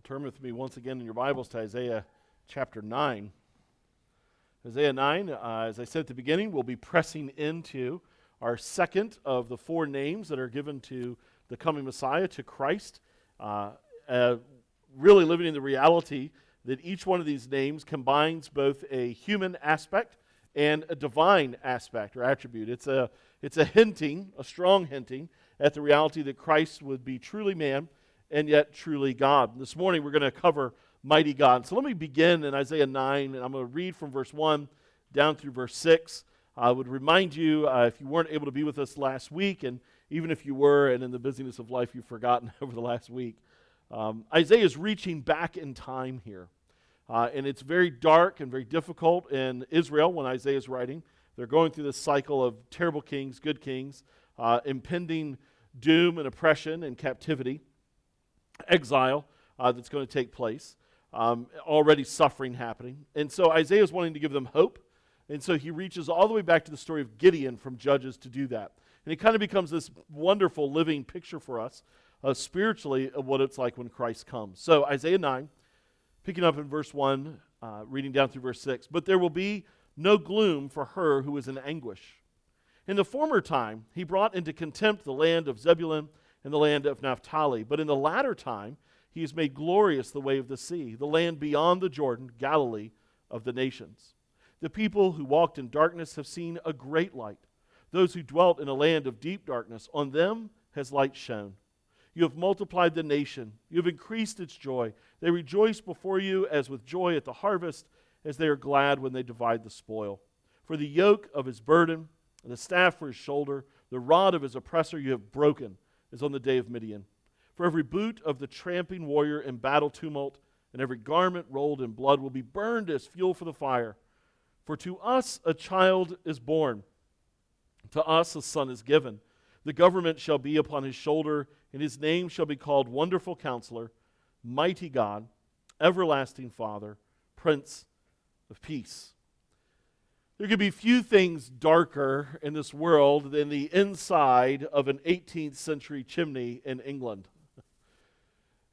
Turn with me once again in your Bibles to Isaiah chapter 9. Isaiah 9, as I said at the beginning, we'll be pressing into our second of the four names that are given to the coming Messiah, to Christ. Really living in the reality that each one of these names combines both a human aspect and a divine aspect or attribute. It's a hinting, a strong hinting, at the reality that Christ would be truly man and yet truly God. This morning we're going to cover mighty God. So let me begin in Isaiah 9, and I'm going to read from verse 1 down through verse 6. I would remind you, if you weren't able to be with us last week, and even if you were, and in the busyness of life you've forgotten over the last week, Isaiah is reaching back in time here. And it's very dark and very difficult in Israel when Isaiah is writing. They're going through this cycle of terrible kings, good kings, impending doom and oppression and captivity, exile that's going to take place, already suffering happening. And so Isaiah is wanting to give them hope. And so he reaches all the way back to the story of Gideon from Judges to do that. And it kind of becomes this wonderful living picture for us spiritually of what it's like when Christ comes. So Isaiah 9, picking up in verse 1, reading down through verse 6. But there will be no gloom for her who is in anguish. In the former time, he brought into contempt the land of Zebulun and the land of Naphtali. But in the latter time, he has made glorious the way of the sea, the land beyond the Jordan, Galilee of the nations. The people who walked in darkness have seen a great light. Those who dwelt in a land of deep darkness, on them has light shone. You have multiplied the nation. You have increased its joy. They rejoice before you as with joy at the harvest, as they are glad when they divide the spoil. For the yoke of his burden, and the staff for his shoulder, the rod of his oppressor you have broken, as on the day of Midian. For every boot of the tramping warrior in battle tumult, and every garment rolled in blood will be burned as fuel for the fire. For to us a child is born, to us a son is given. The government shall be upon his shoulder, and his name shall be called Wonderful Counselor, Mighty God, Everlasting Father, Prince of Peace. There could be few things darker in this world than the inside of an 18th century chimney in England.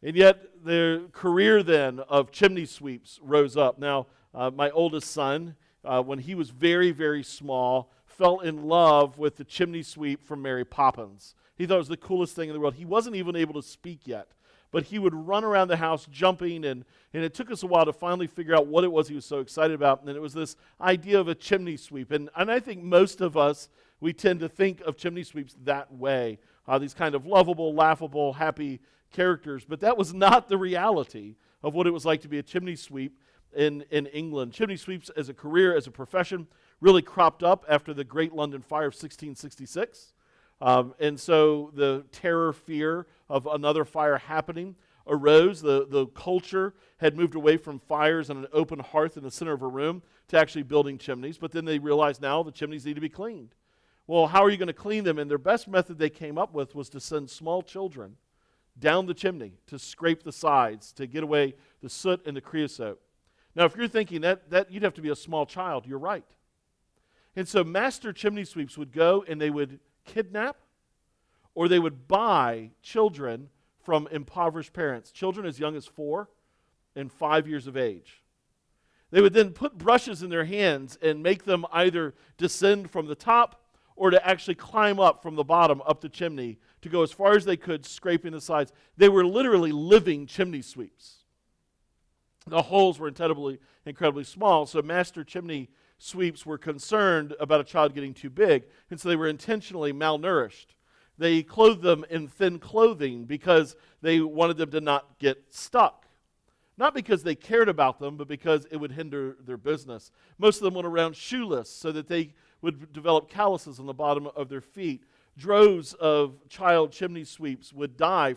And yet the career then of chimney sweeps rose up. Now, my oldest son, when he was very, very small, fell in love with the chimney sweep from Mary Poppins. He thought it was the coolest thing in the world. He wasn't even able to speak yet, but he would run around the house jumping, and it took us a while to finally figure out what it was he was so excited about. And then it was this idea of a chimney sweep. And I think most of us, we tend to think of chimney sweeps that way, these kind of lovable, laughable, happy characters. But that was not the reality of what it was like to be a chimney sweep in England. Chimney sweeps as a career, as a profession, really cropped up after the Great London Fire of 1666. And so the terror, fear of another fire happening arose. The culture had moved away from fires on an open hearth in the center of a room to actually building chimneys. But then they realized now the chimneys need to be cleaned. Well, how are you going to clean them? And their best method they came up with was to send small children down the chimney to scrape the sides, to get away the soot and the creosote. Now, if you're thinking that you'd have to be a small child, you're right. And so master chimney sweeps would go and they would kidnap or they would buy children from impoverished parents, children as young as 4 and 5 years of age. They would then put brushes in their hands and make them either descend from the top or to actually climb up from the bottom up the chimney to go as far as they could, scraping the sides. They were literally living chimney sweeps. The holes were incredibly small, so master chimney sweeps were concerned about a child getting too big, and so they were intentionally malnourished. They clothed them in thin clothing because they wanted them to not get stuck. Not because they cared about them, but because it would hinder their business. Most of them went around shoeless so that they would develop calluses on the bottom of their feet. Droves of child chimney sweeps would die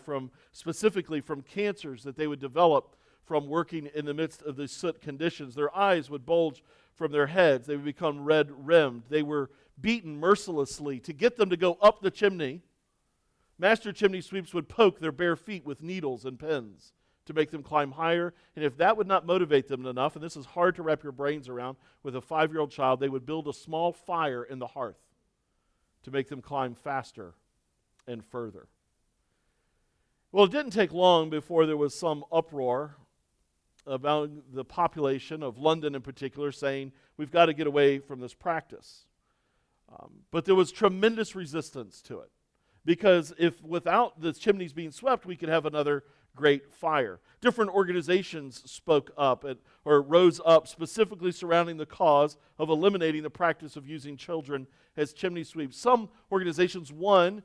specifically from cancers that they would develop from working in the midst of the soot conditions. Their eyes would bulge from their heads. They would become red-rimmed. They were beaten mercilessly. To get them to go up the chimney, master chimney sweeps would poke their bare feet with needles and pins to make them climb higher. And if that would not motivate them enough, and this is hard to wrap your brains around with a 5-year-old child, they would build a small fire in the hearth to make them climb faster and further. Well, it didn't take long before there was some uproar about the population of London in particular saying, we've got to get away from this practice. But there was tremendous resistance to it. Because if without the chimneys being swept, we could have another great fire. Different organizations spoke up or rose up specifically surrounding the cause of eliminating the practice of using children as chimney sweeps. Some organizations, one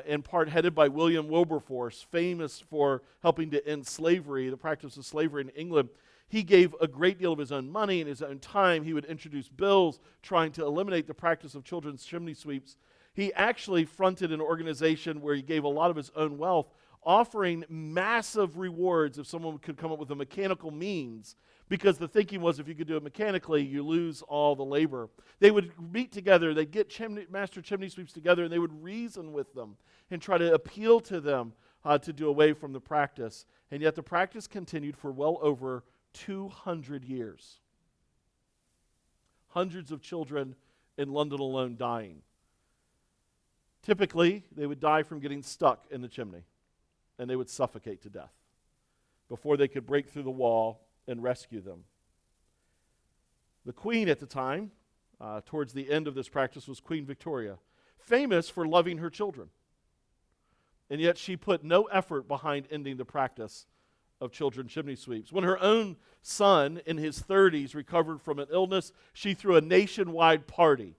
in part headed by William Wilberforce, famous for helping to end slavery, the practice of slavery in England, he gave a great deal of his own money and his own time. He would introduce bills trying to eliminate the practice of children's chimney sweeps. He actually fronted an organization where he gave a lot of his own wealth, offering massive rewards if someone could come up with a mechanical means, because the thinking was if you could do it mechanically, you lose all the labor. They would meet together, they'd get master chimney sweeps together, and they would reason with them and try to appeal to them to do away from the practice. And yet the practice continued for well over 200 years. Hundreds of children in London alone dying. Typically, they would die from getting stuck in the chimney, and they would suffocate to death before they could break through the wall and rescue them. The queen at the time, towards the end of this practice, was Queen Victoria, famous for loving her children. And yet she put no effort behind ending the practice of children chimney sweeps. When her own son in his 30s recovered from an illness, she threw a nationwide party.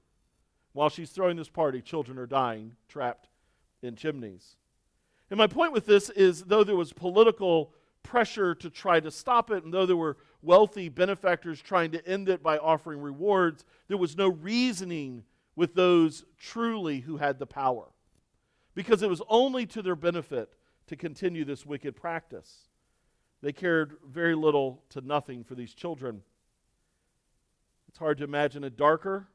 While she's throwing this party, children are dying, trapped in chimneys. And my point with this is, though there was political pressure to try to stop it, and though there were wealthy benefactors trying to end it by offering rewards, there was no reasoning with those truly who had the power. Because it was only to their benefit to continue this wicked practice. They cared very little to nothing for these children. It's hard to imagine a darker,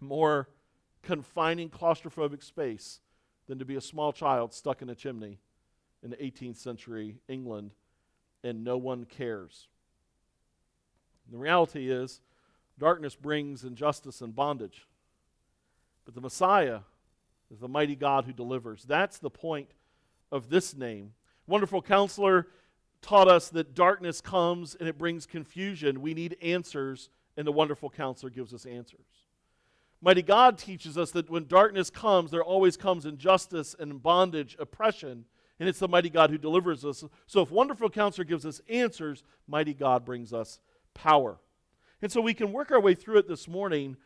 more confining, claustrophobic space than to be a small child stuck in a chimney in the 18th century England, and no one cares. The reality is, darkness brings injustice and bondage. But the Messiah is the mighty God who delivers. That's the point of this name. Wonderful Counselor taught us that darkness comes and it brings confusion. We need answers, and the Wonderful Counselor gives us answers. Mighty God teaches us that when darkness comes, there always comes injustice and bondage, oppression, and it's the mighty God who delivers us. So if Wonderful Counselor gives us answers, mighty God brings us power. And so we can work our way through it this morning,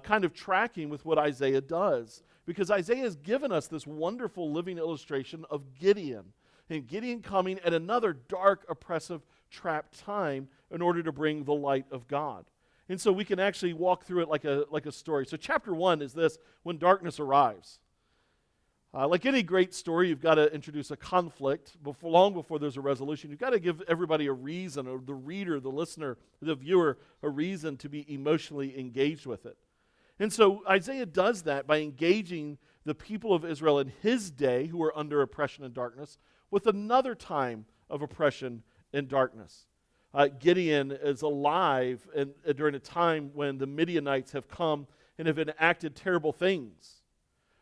kind of tracking with what Isaiah does. Because Isaiah has given us this wonderful living illustration of Gideon. And Gideon coming at another dark, oppressive, trapped time in order to bring the light of God. And so we can actually walk through it like a story. So chapter 1 is this: when darkness arrives. Like any great story, you've got to introduce a conflict long before there's a resolution. You've got to give everybody a reason, or the reader, the listener, the viewer, a reason to be emotionally engaged with it. And so Isaiah does that by engaging the people of Israel in his day, who were under oppression and darkness, with another time of oppression and darkness. Gideon is alive during a time when the Midianites have come and have enacted terrible things.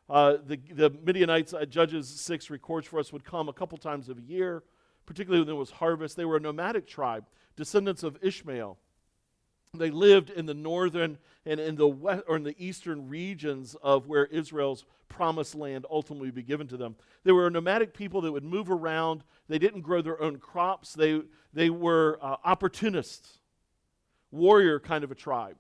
The Midianites, Judges 6 records for us, would come a couple times a year, particularly when there was harvest. They were a nomadic tribe, descendants of Ishmael. They lived in the northern and in the west, or in the eastern regions of where Israel's promised land ultimately would be given to them. They were a nomadic people that would move around. They didn't grow their own crops. They were opportunists, warrior kind of a tribe.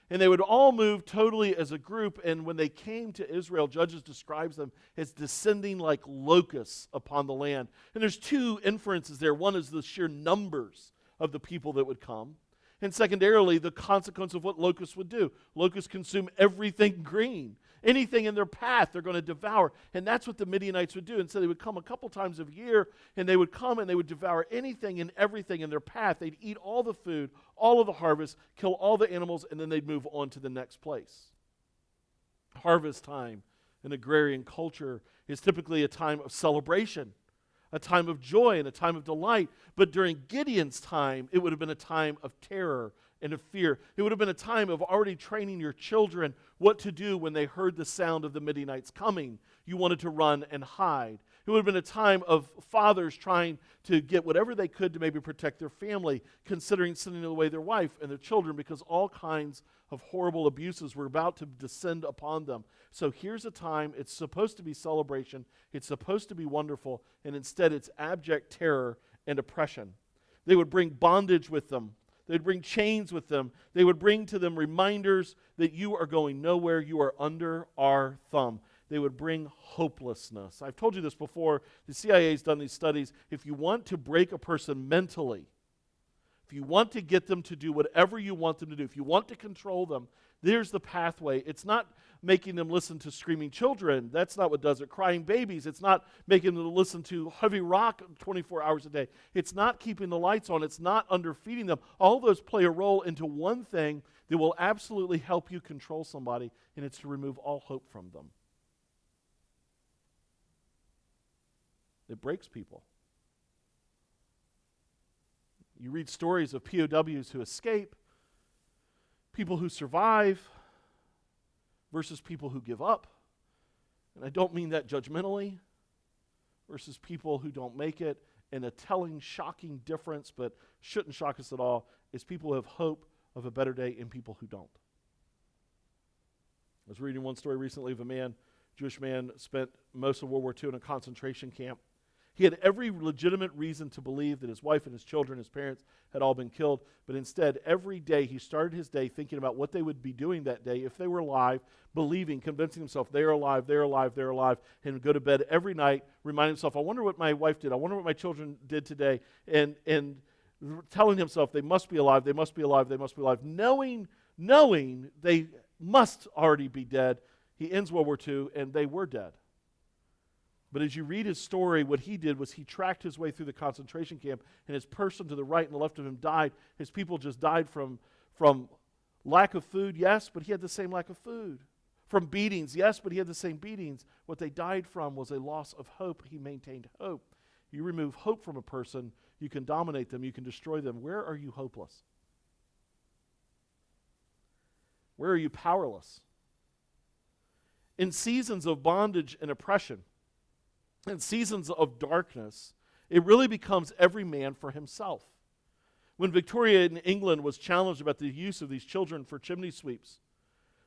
And they would all move totally as a group, and when they came to Israel, Judges describes them as descending like locusts upon the land. And there's two inferences there. One is the sheer numbers of the people that would come. And secondarily, the consequence of what locusts would do. Locusts consume everything green. Anything in their path, they're going to devour. And that's what the Midianites would do. And so they would come a couple times a year, and they would come and they would devour anything and everything in their path. They'd eat all the food, all of the harvest, kill all the animals, and then they'd move on to the next place. Harvest time in agrarian culture is typically a time of celebration, a time of joy and a time of delight. But during Gideon's time, it would have been a time of terror and of fear. It would have been a time of already training your children what to do when they heard the sound of the Midianites coming. You wanted to run and hide. It would have been a time of fathers trying to get whatever they could to maybe protect their family, considering sending away their wife and their children because all kinds of horrible abuses were about to descend upon them. So here's a time, it's supposed to be celebration, it's supposed to be wonderful, and instead it's abject terror and oppression. They would bring bondage with them. They'd bring chains with them. They would bring to them reminders that you are going nowhere, you are under our thumb. They would bring hopelessness. I've told you this before. The CIA has done these studies. If you want to break a person mentally, if you want to get them to do whatever you want them to do, if you want to control them, there's the pathway. It's not making them listen to screaming children. That's not what does it. Crying babies. It's not making them listen to heavy rock 24 hours a day. It's not keeping the lights on. It's not underfeeding them. All those play a role into one thing that will absolutely help you control somebody, and it's to remove all hope from them. It breaks people. You read stories of POWs who escape, people who survive, versus people who give up. And I don't mean that judgmentally, versus people who don't make it. And a telling, shocking difference, but shouldn't shock us at all, is people who have hope of a better day and people who don't. I was reading one story recently of Jewish man, spent most of World War II in a concentration camp. He had every legitimate reason to believe that his wife and his children, his parents, had all been killed, but instead, every day he started his day thinking about what they would be doing that day if they were alive, believing, convincing himself they're alive, they're alive, they're alive, and would go to bed every night, reminding himself, I wonder what my wife did, I wonder what my children did today, and telling himself they must be alive, they must be alive, they must be alive, knowing they must already be dead. He ends World War II, and they were dead. But as you read his story, what he did was he tracked his way through the concentration camp, and his person to the right and the left of him died. His people just died from lack of food, yes, but he had the same lack of food. From beatings, yes, but he had the same beatings. What they died from was a loss of hope. He maintained hope. You remove hope from a person, you can dominate them, you can destroy them. Where are you hopeless? Where are you powerless? In seasons of bondage and oppression, in seasons of darkness, it really becomes every man for himself. When Victoria in England was challenged about the use of these children for chimney sweeps,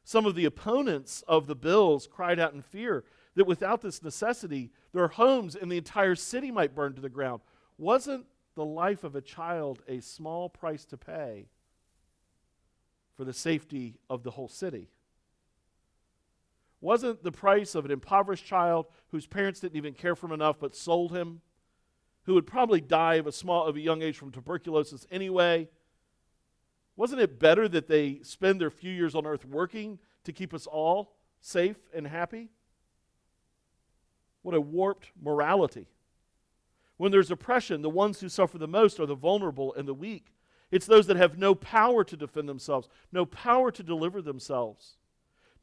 some of the opponents of the bills cried out in fear that without this necessity, their homes and the entire city might burn to the ground. Wasn't the life of a child a small price to pay for the safety of the whole city? Wasn't the price of an impoverished child whose parents didn't even care for him enough but sold him, who would probably die of a young age from tuberculosis anyway, wasn't it better that they spend their few years on earth working to keep us all safe and happy? What a warped morality. When there's oppression, the ones who suffer the most are the vulnerable and the weak. It's those that have no power to defend themselves, no power to deliver themselves,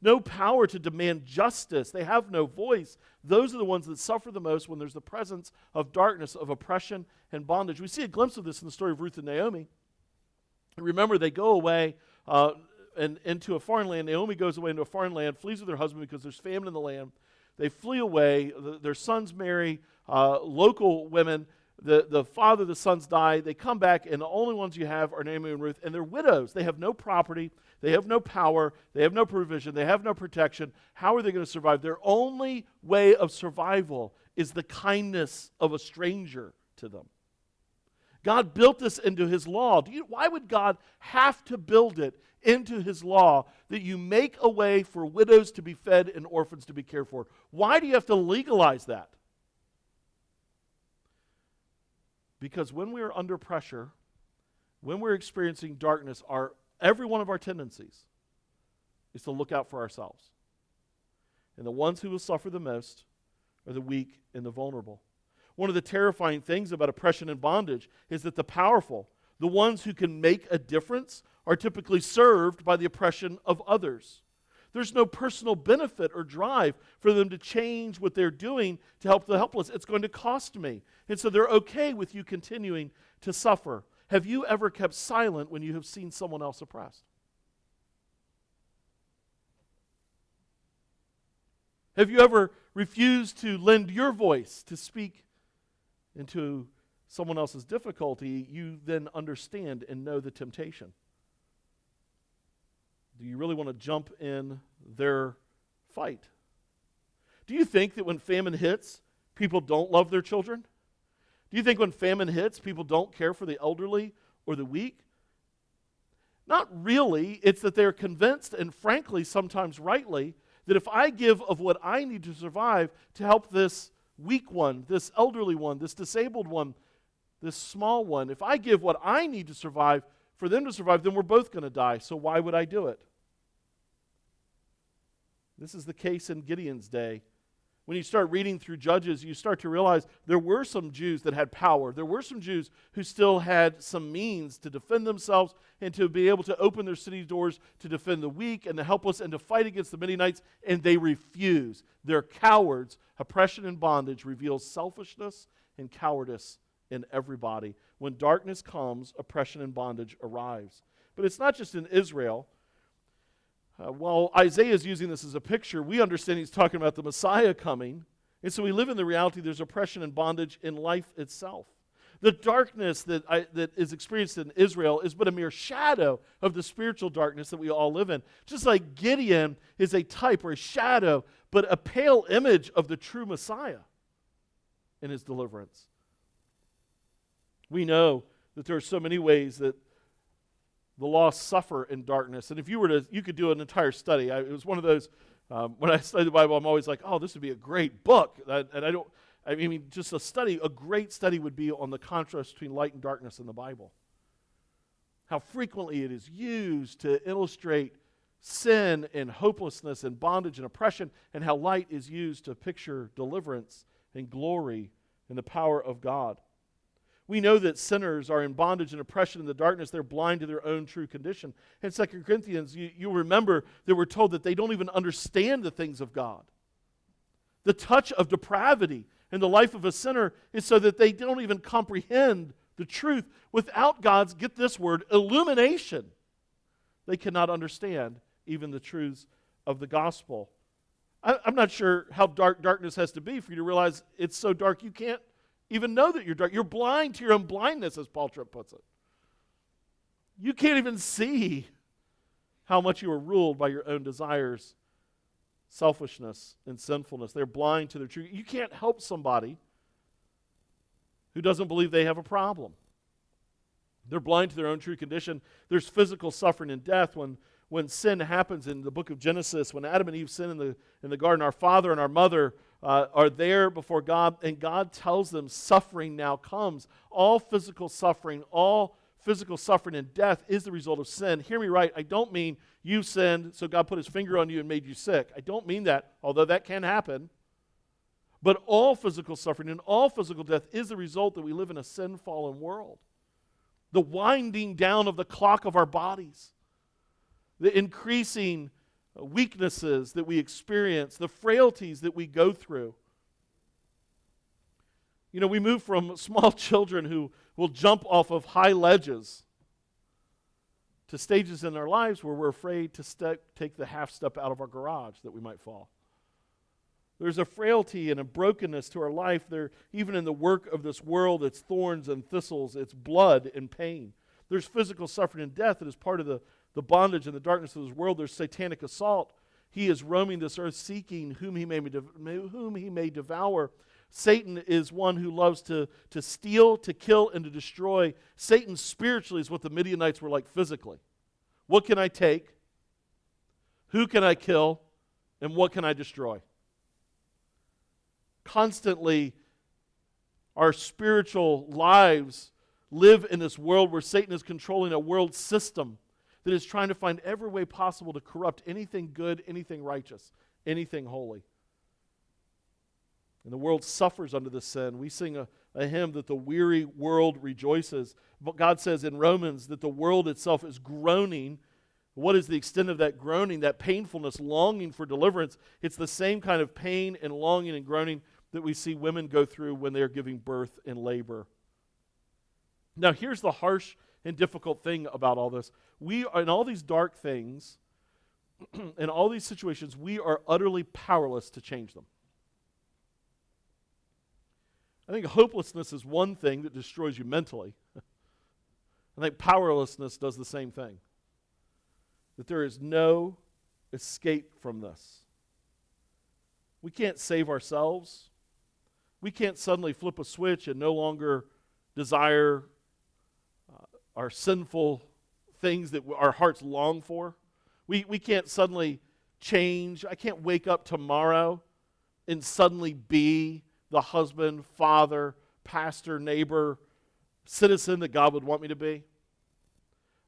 no power to demand justice. They have no voice. Those are the ones that suffer the most when there's the presence of darkness, of oppression and bondage. We see a glimpse of this in the story of Ruth and Naomi. Remember, they go away and into a foreign land. Naomi goes away into a foreign land, flees with her husband because there's famine in the land. They flee away. Their sons marry local women. The father, the sons die. They come back, and the only ones you have are Naomi and Ruth, and they're widows. They have no property. They have no power. They have no provision. They have no protection. How are they going to survive? Their only way of survival is the kindness of a stranger to them. God built this into his law. Why would God have to build it into his law that you make a way for widows to be fed and orphans to be cared for? Why do you have to legalize that? Because when we are under pressure, when we're experiencing darkness, every one of our tendencies is to look out for ourselves. And the ones who will suffer the most are the weak and the vulnerable. One of the terrifying things about oppression and bondage is that the powerful, the ones who can make a difference, are typically served by the oppression of others. There's no personal benefit or drive for them to change what they're doing to help the helpless. It's going to cost me. And so they're okay with you continuing to suffer. Have you ever kept silent when you have seen someone else oppressed? Have you ever refused to lend your voice to speak into someone else's difficulty? You then understand and know the temptation. Do you really want to jump in their fight? Do you think that when famine hits, people don't love their children? Do you think when famine hits, people don't care for the elderly or the weak? Not really. It's that they're convinced, and frankly, sometimes rightly, that if I give of what I need to survive to help this weak one, this elderly one, this disabled one, this small one, if I give what I need to survive for them to survive, then we're both going to die. So why would I do it? This is the case in Gideon's day. When you start reading through Judges, you start to realize there were some Jews that had power. There were some Jews who still had some means to defend themselves and to be able to open their city doors to defend the weak and the helpless and to fight against the Midianites, and they refuse. They're cowards. Oppression and bondage reveals selfishness and cowardice in everybody. When darkness comes, oppression and bondage arrives. But it's not just in Israel. While Isaiah is using this as a picture, we understand he's talking about the Messiah coming. And so we live in the reality there's oppression and bondage in life itself. The darkness that is experienced in Israel is but a mere shadow of the spiritual darkness that we all live in. Just like Gideon is a type or a shadow, but a pale image of the true Messiah in his deliverance. We know that there are so many ways that the lost suffer in darkness. And if you were to, you could do an entire study. It was one of those, when I study the Bible, I'm always like, oh, this would be a great book. I mean, just a great study would be on the contrast between light and darkness in the Bible. How frequently it is used to illustrate sin and hopelessness and bondage and oppression, and how light is used to picture deliverance and glory and the power of God. We know that sinners are in bondage and oppression in the darkness. They're blind to their own true condition. In 2 Corinthians, you remember that we're told that they don't even understand the things of God. The touch of depravity in the life of a sinner is so that they don't even comprehend the truth. Without God's, get this word, illumination, they cannot understand even the truths of the gospel. I'm not sure how dark darkness has to be for you to realize it's so dark you can't even know that you're dark. You're blind to your own blindness, as Paul Tripp puts it. You can't even see how much you are ruled by your own desires, selfishness, and sinfulness. They're blind to their truth. You can't help somebody who doesn't believe they have a problem. They're blind to their own true condition. There's physical suffering and death when sin happens in the book of Genesis. When Adam and Eve sin in the garden, our father and our mother are there before God, and God tells them suffering now comes. All physical suffering and death is the result of sin. Hear me right. I don't mean you sinned, so God put his finger on you and made you sick. I don't mean that, although that can happen. But all physical suffering and all physical death is the result that we live in a sin-fallen world. The winding down of the clock of our bodies, the increasing weaknesses that we experience, the frailties that we go through. You know, we move from small children who will jump off of high ledges to stages in our lives where we're afraid to take the half step out of our garage that we might fall. There's a frailty and a brokenness to our life. There, even in the work of this world, it's thorns and thistles, it's blood and pain. There's physical suffering and death that is part of the bondage and the darkness of this world. There's satanic assault. He is roaming this earth seeking whom he may devour. Satan is one who loves to steal, to kill, and to destroy. Satan spiritually is what the Midianites were like physically. What can I take? Who can I kill? And what can I destroy? Constantly, our spiritual lives live in this world where Satan is controlling a world system that is trying to find every way possible to corrupt anything good, anything righteous, anything holy. And the world suffers under this sin. We sing a hymn that the weary world rejoices. But God says in Romans that the world itself is groaning. What is the extent of that groaning, that painfulness, longing for deliverance? It's the same kind of pain and longing and groaning that we see women go through when they're giving birth in labor. Now, here's the harsh and difficult thing about all this. We are in all these dark things. in all these situations, we are utterly powerless to change them. I think hopelessness is one thing that destroys you mentally. I think powerlessness does the same thing. That there is no escape from this. We can't save ourselves. We can't suddenly flip a switch and no longer desire our sinful things that our hearts long for. We can't suddenly change. I can't wake up tomorrow and suddenly be the husband, father, pastor, neighbor, citizen that God would want me to be.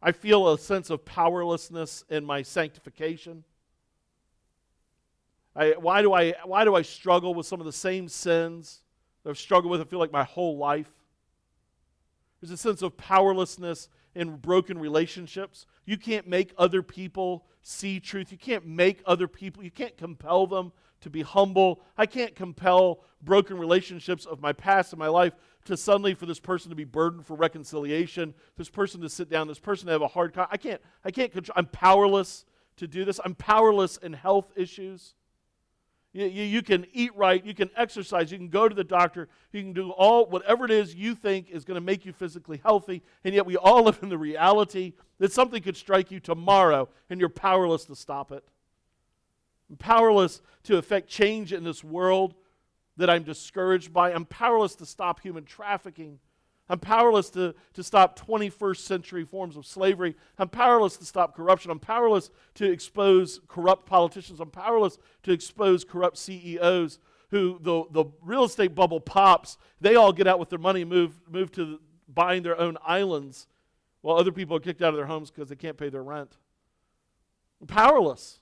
I feel a sense of powerlessness in my sanctification. Why do I struggle with some of the same sins that I've struggled with, I feel like, my whole life? There's a sense of powerlessness in broken relationships. You can't make other people see truth. You can't make other people, you can't compel them to be humble. I can't compel broken relationships of my past and my life to suddenly for this person to be burdened for reconciliation, this person to sit down, this person to have a hard time. I can't control. I'm powerless to do this. I'm powerless in health issues. You can eat right, you can exercise, you can go to the doctor, you can do whatever it is you think is going to make you physically healthy, and yet we all live in the reality that something could strike you tomorrow and you're powerless to stop it. I'm powerless to affect change in this world that I'm discouraged by. I'm powerless to stop human trafficking. I'm powerless to stop 21st century forms of slavery. I'm powerless to stop corruption. I'm powerless to expose corrupt politicians. I'm powerless to expose corrupt CEOs who, the real estate bubble pops, they all get out with their money and move to buying their own islands while other people are kicked out of their homes because they can't pay their rent. I'm powerless.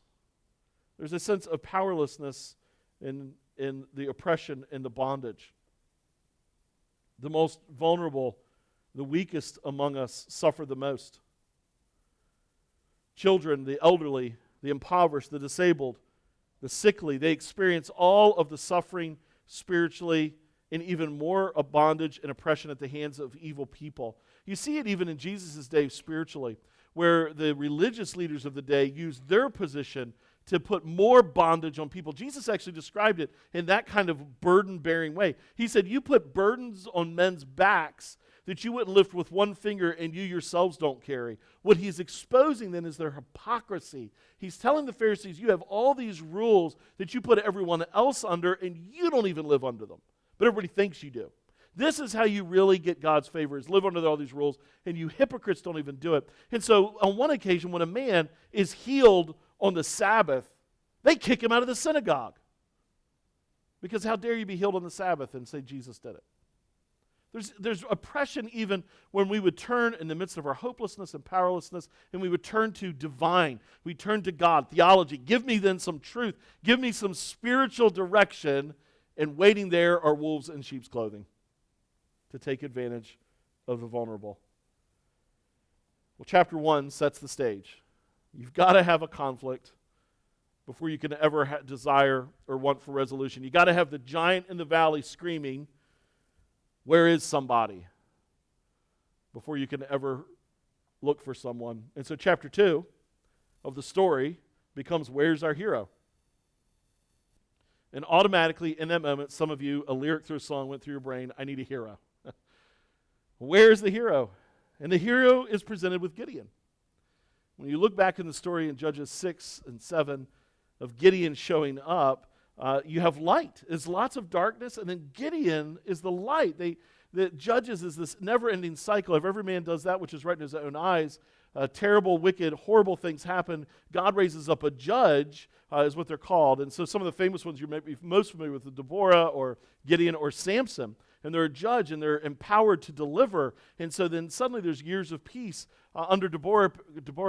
There's a sense of powerlessness in the oppression and the bondage. The most vulnerable, the weakest among us suffer the most. Children, the elderly, the impoverished, the disabled, the sickly, they experience all of the suffering spiritually and even more of bondage and oppression at the hands of evil people. You see it even in Jesus' day spiritually, where the religious leaders of the day used their position to put more bondage on people. Jesus actually described it in that kind of burden-bearing way. He said, you put burdens on men's backs that you wouldn't lift with one finger and you yourselves don't carry. What he's exposing then is their hypocrisy. He's telling the Pharisees, you have all these rules that you put everyone else under and you don't even live under them. But everybody thinks you do. This is how you really get God's favor, is live under all these rules, and you hypocrites don't even do it. And so on one occasion, when a man is healed on the Sabbath, they kick him out of the synagogue. Because how dare you be healed on the Sabbath and say Jesus did it? There's oppression even when we would turn in the midst of our hopelessness and powerlessness, and we would turn to divine. We turn to God, theology. Give me then some truth. Give me some spiritual direction, and waiting there are wolves in sheep's clothing to take advantage of the vulnerable. Well, chapter 1 sets the stage. You've got to have a conflict before you can ever desire or want for resolution. You've got to have the giant in the valley screaming, where is somebody? Before you can ever look for someone. And so chapter 2 of the story becomes, where's our hero? And automatically in that moment, some of you, a lyric through a song went through your brain, I need a hero. Where's the hero? And the hero is presented with Gideon. When you look back in the story in Judges 6 and 7 of Gideon showing up, you have light. There's lots of darkness, and then Gideon is the light. The Judges is this never-ending cycle. If every man does that which is right in his own eyes, terrible, wicked, horrible things happen. God raises up a judge, is what they're called. And so some of the famous ones you may be most familiar with, the Deborah or Gideon or Samson. And they're a judge, and they're empowered to deliver. And so then suddenly there's years of peace. Under Deborah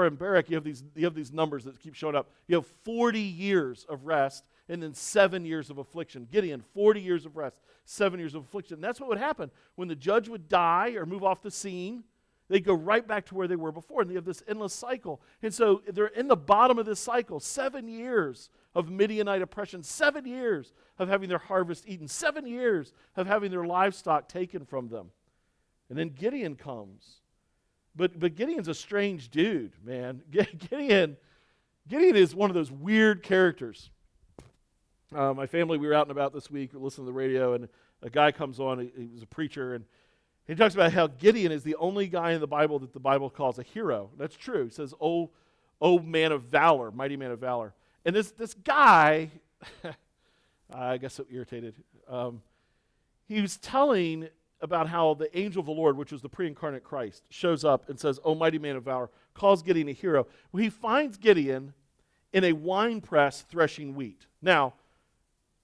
and Barak, you have these numbers that keep showing up. You have 40 years of rest, and then 7 years of affliction. Gideon, 40 years of rest, 7 years of affliction. And that's what would happen. When the judge would die or move off the scene, they'd go right back to where they were before, and they have this endless cycle. And so they're in the bottom of this cycle, 7 years of Midianite oppression, 7 years of having their harvest eaten, 7 years of having their livestock taken from them. And then Gideon comes. But Gideon's a strange dude, man. Gideon Gideon is one of those weird characters. My family, we were out and about this week, listening to the radio, and a guy comes on, he was a preacher, and he talks about how Gideon is the only guy in the Bible that the Bible calls a hero. That's true. He says, oh man of valor, mighty man of valor. And this guy, I guess so irritated, he was telling about how the angel of the Lord, which was the pre-incarnate Christ, shows up and says, "Oh, mighty man of valor," calls Gideon a hero. Well, he finds Gideon in a wine press threshing wheat. Now,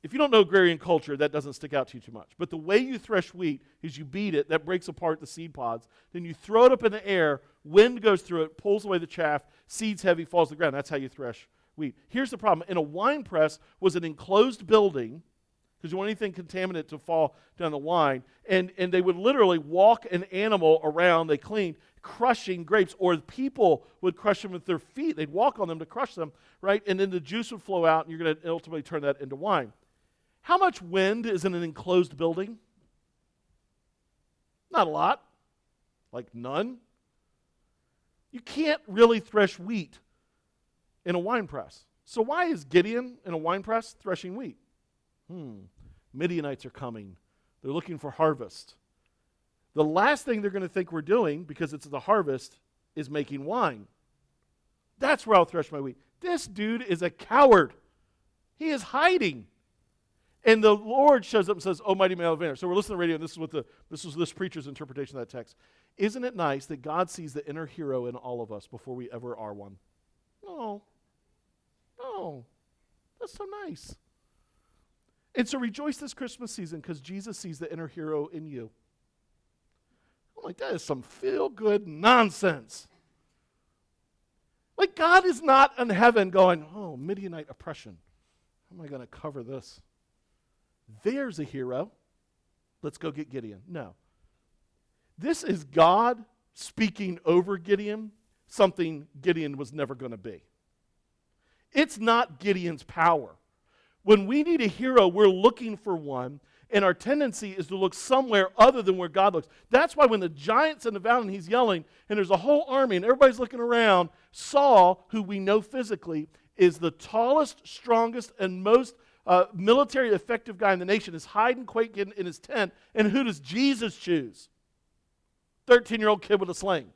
if you don't know agrarian culture, that doesn't stick out to you too much. But the way you thresh wheat is you beat it, that breaks apart the seed pods, then you throw it up in the air, wind goes through it, pulls away the chaff, seed's heavy, falls to the ground. That's how you thresh wheat. Here's the problem. In a wine press was an enclosed building, because you want anything contaminant to fall down the wine, and they would literally walk an animal around, they cleaned, crushing grapes, or people would crush them with their feet. They'd walk on them to crush them, right? And then the juice would flow out, and you're going to ultimately turn that into wine. How much wind is in an enclosed building? Not a lot. Like none. You can't really thresh wheat in a wine press. So why is Gideon in a wine press threshing wheat? Midianites are coming. They're looking for harvest. The last thing they're going to think we're doing, because it's the harvest, is making wine. That's where I'll thresh my wheat. This dude is a coward. He is hiding. And the Lord shows up and says, "Oh, mighty man of valor." So we're listening to the radio, and this was this preacher's interpretation of that text. Isn't it nice that God sees the inner hero in all of us before we ever are one? No. That's so nice. And so rejoice this Christmas season because Jesus sees the inner hero in you. I'm like, that is some feel-good nonsense. Like, God is not in heaven going, "Oh, Midianite oppression. How am I going to cover this? There's a hero. Let's go get Gideon." No. This is God speaking over Gideon, something Gideon was never going to be. It's not Gideon's power. When we need a hero, we're looking for one, and our tendency is to look somewhere other than where God looks. That's why when the giant's in the valley and he's yelling, and there's a whole army and everybody's looking around, Saul, who we know physically, is the tallest, strongest, and most military effective guy in the nation, is hiding, quaking in his tent. And who does Jesus choose? 13-year-old kid with a sling.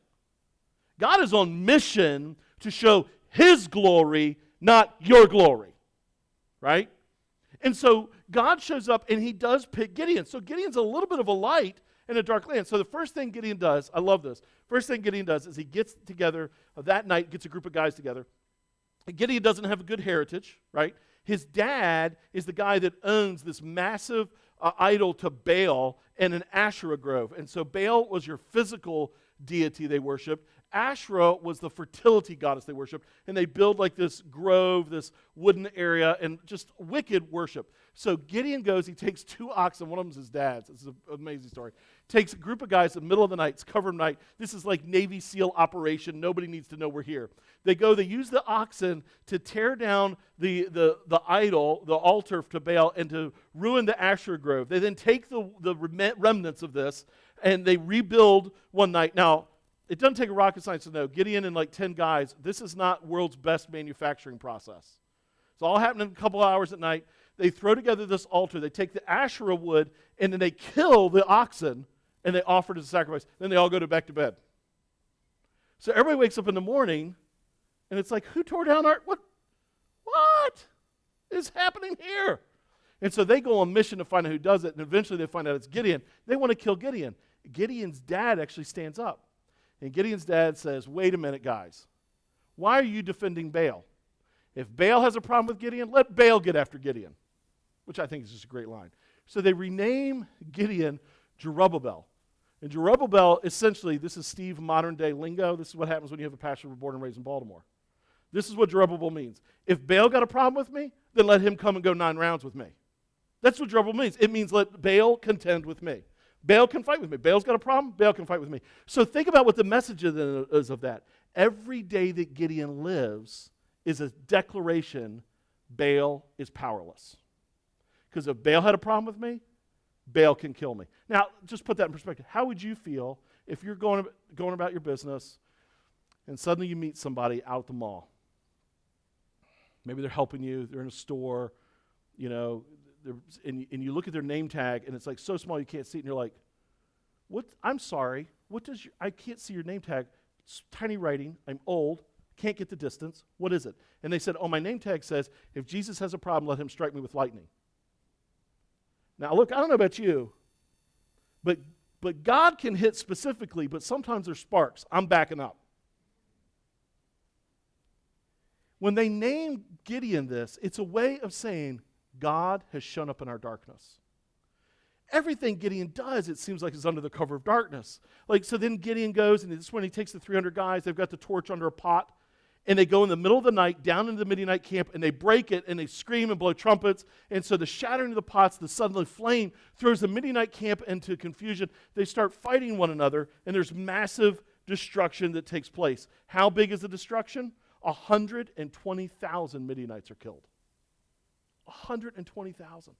God is on mission to show his glory, not your glory. Right? And so God shows up and he does pick Gideon. So Gideon's a little bit of a light in a dark land. So the first thing Gideon does, I love this. First thing Gideon does is he gets together that night, gets a group of guys together. Gideon doesn't have a good heritage, right? His dad is the guy that owns this massive idol to Baal and an Asherah grove. And so Baal was your physical deity they worshiped. Asherah was the fertility goddess they worshiped. And they build like this grove, this wooden area, and just wicked worship. So Gideon goes, he takes 2 oxen, one of them's his dad's. This is an amazing story. Takes a group of guys in the middle of the night, it's covered in night. This is like Navy SEAL operation. Nobody needs to know we're here. They use the oxen to tear down the idol, the altar to Baal, and to ruin the Asherah grove. They then take the remnants of this, and they rebuild one night. Now, it doesn't take a rocket science to know, Gideon and like 10 guys, this is not world's best manufacturing process. It's all happening in a couple hours at night. They throw together this altar. They take the Asherah wood, and then they kill the oxen, and they offer it as a sacrifice. Then they all go back to bed. So everybody wakes up in the morning, and it's like, who tore down our, what is happening here? And so they go on mission to find out who does it, and eventually they find out it's Gideon. They want to kill Gideon. Gideon's dad actually stands up. And Gideon's dad says, "Wait a minute, guys. Why are you defending Baal? If Baal has a problem with Gideon, let Baal get after Gideon," which I think is just a great line. So they rename Gideon Jerubbaal. And Jerubbaal, essentially, this is Steve modern day lingo. This is what happens when you have a pastor born and raised in Baltimore. This is what Jerubbaal means. If Baal got a problem with me, then let him come and go 9 rounds with me. That's what Jerubbaal means. It means let Baal contend with me. Baal can fight with me. Baal's got a problem, Baal can fight with me. So think about what the message is of that. Every day that Gideon lives is a declaration Baal is powerless. Because if Baal had a problem with me, Baal can kill me. Now, just put that in perspective. How would you feel if you're going about your business and suddenly you meet somebody out at the mall? Maybe they're helping you. They're in a store, you know, and you look at their name tag, and it's like so small you can't see it, and you're like, "What? I'm sorry. What does I can't see your name tag. It's tiny writing. I'm old. Can't get the distance. What is it?" And they said, "Oh, my name tag says, if Jesus has a problem, let him strike me with lightning." Now, look, I don't know about you, but God can hit specifically, but sometimes there's sparks. I'm backing up. When they name Gideon this, it's a way of saying God has shown up in our darkness. Everything Gideon does, it seems like, is under the cover of darkness. Like, so then Gideon goes, and this is when he takes the 300 guys, they've got the torch under a pot, and they go in the middle of the night down into the Midianite camp, and they break it, and they scream and blow trumpets, and so the shattering of the pots, the sudden flame, throws the Midianite camp into confusion. They start fighting one another, and there's massive destruction that takes place. How big is the destruction? 120,000 Midianites are killed. 120,000.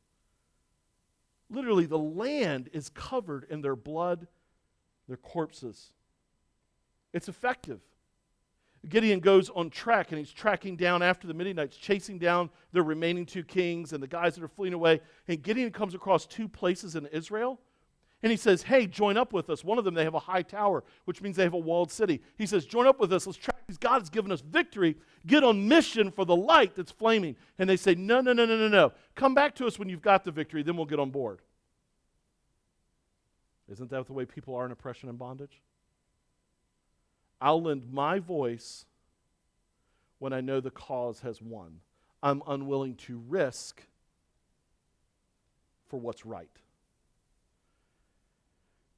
Literally, the land is covered in their blood, their corpses. It's effective. Gideon goes on track, and he's tracking down after the Midianites, chasing down the remaining two kings and the guys that are fleeing away. And Gideon comes across two places in Israel, and he says, "Hey, join up with us." One of them, they have a high tower, which means they have a walled city. He says, "Join up with us. Let's track these. God has given us victory. Get on mission for the light that's flaming." And they say, "No, no, no, no, no, no. Come back to us when you've got the victory, then we'll get on board." Isn't that the way people are in oppression and bondage? I'll lend my voice when I know the cause has won. I'm unwilling to risk for what's right.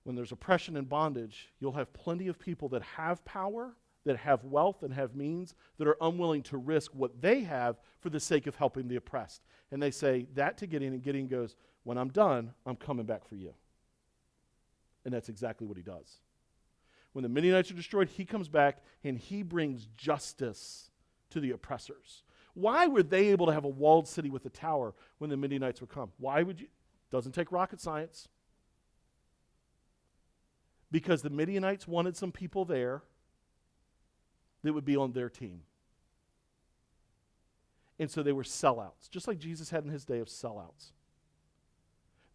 When there's oppression and bondage, you'll have plenty of people that have power, that have wealth and have means, that are unwilling to risk what they have for the sake of helping the oppressed. And they say that to Gideon, and Gideon goes, "When I'm done, I'm coming back for you." And that's exactly what he does. When the Midianites are destroyed, he comes back and he brings justice to the oppressors. Why were they able to have a walled city with a tower when the Midianites would come? Why would you? Doesn't take rocket science. Because the Midianites wanted some people there that would be on their team. And so they were sellouts, just like Jesus had in his day of sellouts.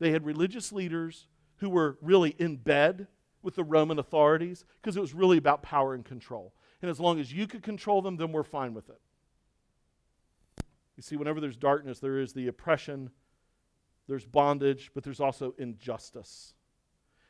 They had religious leaders who were really in bed with the Roman authorities because it was really about power and control. And as long as you could control them, then we're fine with it. You see, whenever there's darkness, there is the oppression, there's bondage, but there's also injustice.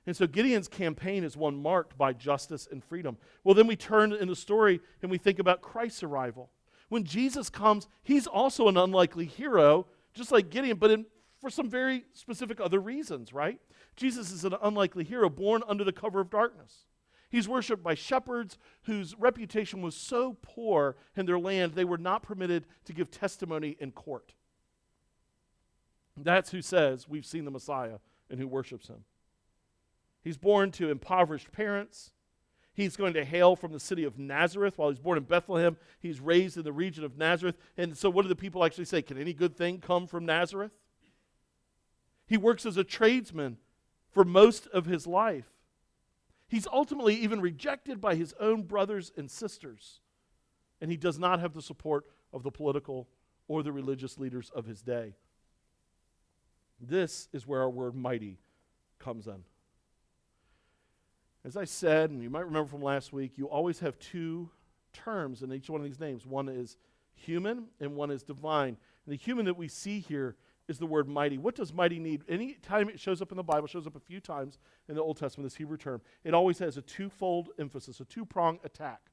And so Gideon's campaign is one marked by justice and freedom. Well, then we turn in the story and we think about Christ's arrival. When Jesus comes, he's also an unlikely hero, just like Gideon, but for some very specific other reasons, right? Jesus is an unlikely hero born under the cover of darkness. He's worshipped by shepherds whose reputation was so poor in their land they were not permitted to give testimony in court. That's who says we've seen the Messiah and who worships him. He's born to impoverished parents. He's going to hail from the city of Nazareth. While he's born in Bethlehem, he's raised in the region of Nazareth. And so what do the people actually say? Can any good thing come from Nazareth? He works as a tradesman for most of his life. He's ultimately even rejected by his own brothers and sisters. And he does not have the support of the political or the religious leaders of his day. This is where our word mighty comes in. As I said, and you might remember from last week, you always have two terms in each one of these names. One is human and one is divine. And the human that we see here is the word mighty. What does mighty need? Any time it shows up in the Bible, shows up a few times in the Old Testament, this Hebrew term, it always has a twofold emphasis, a two-pronged attack,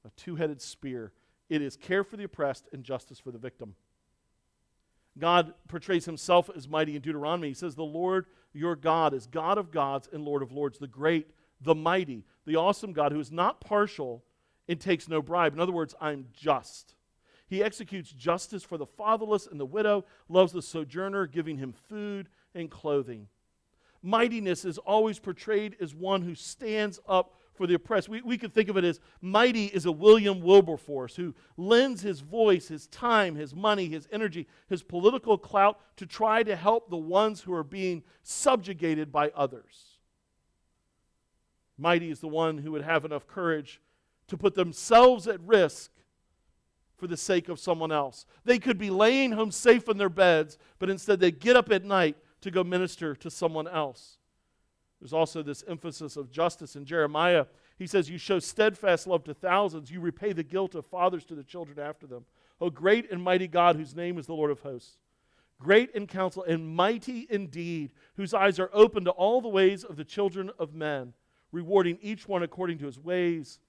a two-headed spear. It is care for the oppressed and justice for the victim. God portrays himself as mighty in Deuteronomy. He says, "The Lord your God is God of gods and Lord of lords, the great, the mighty, the awesome God who is not partial and takes no bribe." In other words, I'm just. He executes justice for the fatherless and the widow, loves the sojourner, giving him food and clothing. Mightiness is always portrayed as one who stands up for the oppressed. We could think of it as mighty is a William Wilberforce who lends his voice, his time, his money, his energy, his political clout to try to help the ones who are being subjugated by others. Mighty is the one who would have enough courage to put themselves at risk for the sake of someone else. They could be laying home safe in their beds, but instead they get up at night to go minister to someone else. There's also this emphasis of justice in Jeremiah. He says, you show steadfast love to thousands. You repay the guilt of fathers to the children after them. O great and mighty God, whose name is the Lord of hosts. Great in counsel and mighty indeed, whose eyes are open to all the ways of the children of men, rewarding each one according to his ways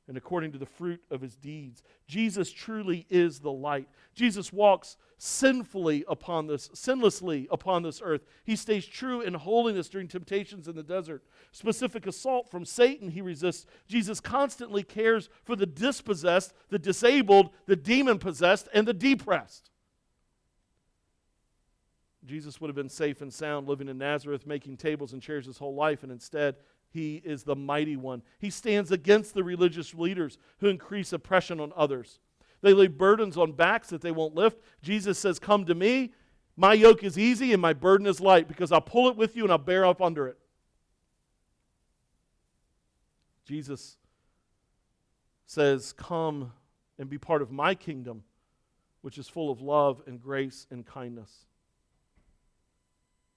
and according to the fruit of his deeds. Jesus truly is the light. Jesus walks sinlessly upon this earth. He stays true in holiness during temptations in the desert. Specific assault from Satan he resists. Jesus constantly cares for the dispossessed, the disabled, the demon-possessed, and the depressed. Jesus would have been safe and sound living in Nazareth, making tables and chairs his whole life, and instead he is the mighty one. He stands against the religious leaders who increase oppression on others. They lay burdens on backs that they won't lift. Jesus says, come to me. My yoke is easy and my burden is light, because I'll pull it with you and I'll bear up under it. Jesus says, come and be part of my kingdom, which is full of love and grace and kindness.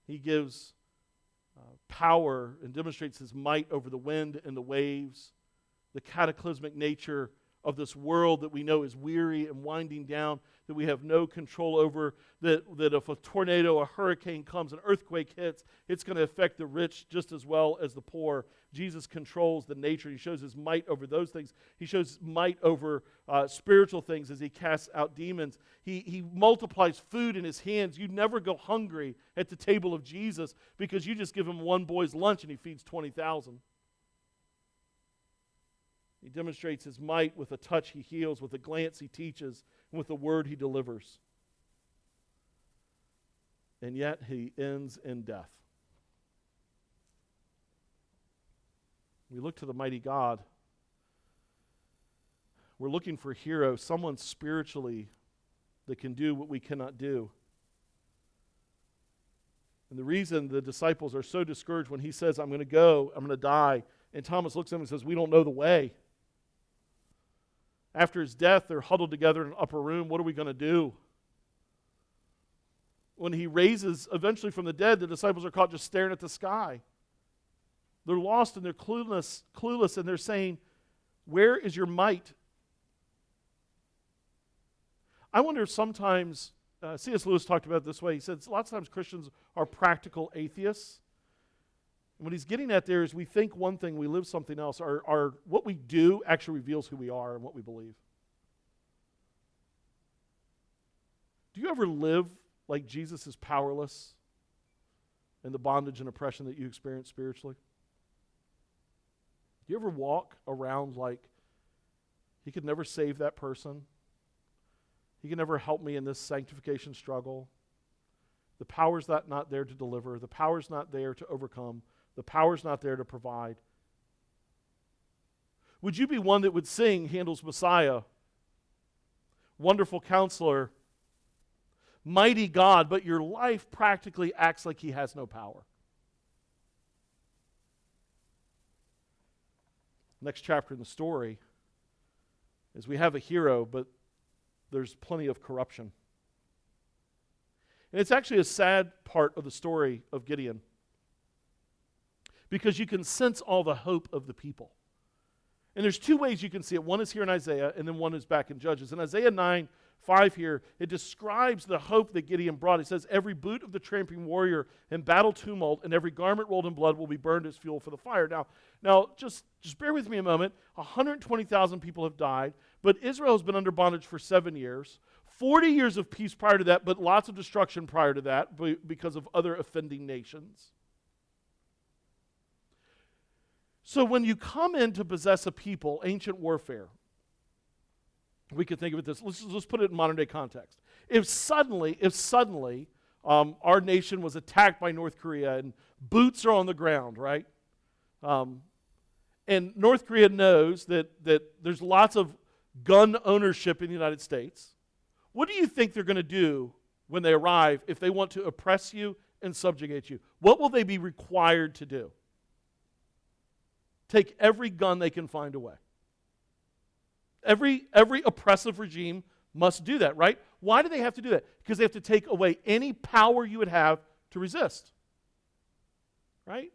He gives power and demonstrates his might over the wind and the waves, the cataclysmic nature of this world that we know is weary and winding down, that we have no control over, that if a tornado, a hurricane comes, an earthquake hits, it's going to affect the rich just as well as the poor. Jesus controls the nature. He shows his might over those things. He shows might over spiritual things as he casts out demons. He multiplies food in his hands. You never go hungry at the table of Jesus because you just give him one boy's lunch and he feeds 20,000. He demonstrates his might with a touch he heals, with a glance he teaches, and with a word he delivers. And yet he ends in death. We look to the mighty God. We're looking for a hero, someone spiritually that can do what we cannot do. And the reason the disciples are so discouraged when he says, I'm going to go, I'm going to die, and Thomas looks at him and says, we don't know the way. After his death, they're huddled together in an upper room. What are we going to do? When he raises eventually from the dead, the disciples are caught just staring at the sky. They're lost and they're clueless, and they're saying, where is your might? I wonder if sometimes, C.S. Lewis talked about it this way. He said, lots of times Christians are practical atheists. And what he's getting at there is we think one thing, we live something else. Our what we do actually reveals who we are and what we believe. Do you ever live like Jesus is powerless in the bondage and oppression that you experience spiritually? Do you ever walk around like he could never save that person? He can never help me in this sanctification struggle. The power's not there to deliver. The power's not there to overcome. The power's not there to provide. Would you be one that would sing Handel's Messiah, Wonderful Counselor, Mighty God, but your life practically acts like he has no power? Next chapter in the story is we have a hero, but there's plenty of corruption. And it's actually a sad part of the story of Gideon, because you can sense all the hope of the people. And there's two ways you can see it. One is here in Isaiah, and then one is back in Judges. In Isaiah 9:5 here, it describes the hope that Gideon brought. It says, every boot of the tramping warrior in battle tumult and every garment rolled in blood will be burned as fuel for the fire. Now, just bear with me a moment. 120,000 people have died, but Israel has been under bondage for 7 years. 40 years of peace prior to that, but lots of destruction prior to that because of other offending nations. So when you come in to possess a people, ancient warfare, we could think of it this, let's put it in modern day context. If suddenly our nation was attacked by North Korea and boots are on the ground, right? And North Korea knows that there's lots of gun ownership in the United States. What do you think they're going to do when they arrive if they want to oppress you and subjugate you? What will they be required to do? Take every gun they can find away. Every oppressive regime must do that, right? Why do they have to do that? Because they have to take away any power you would have to resist, right?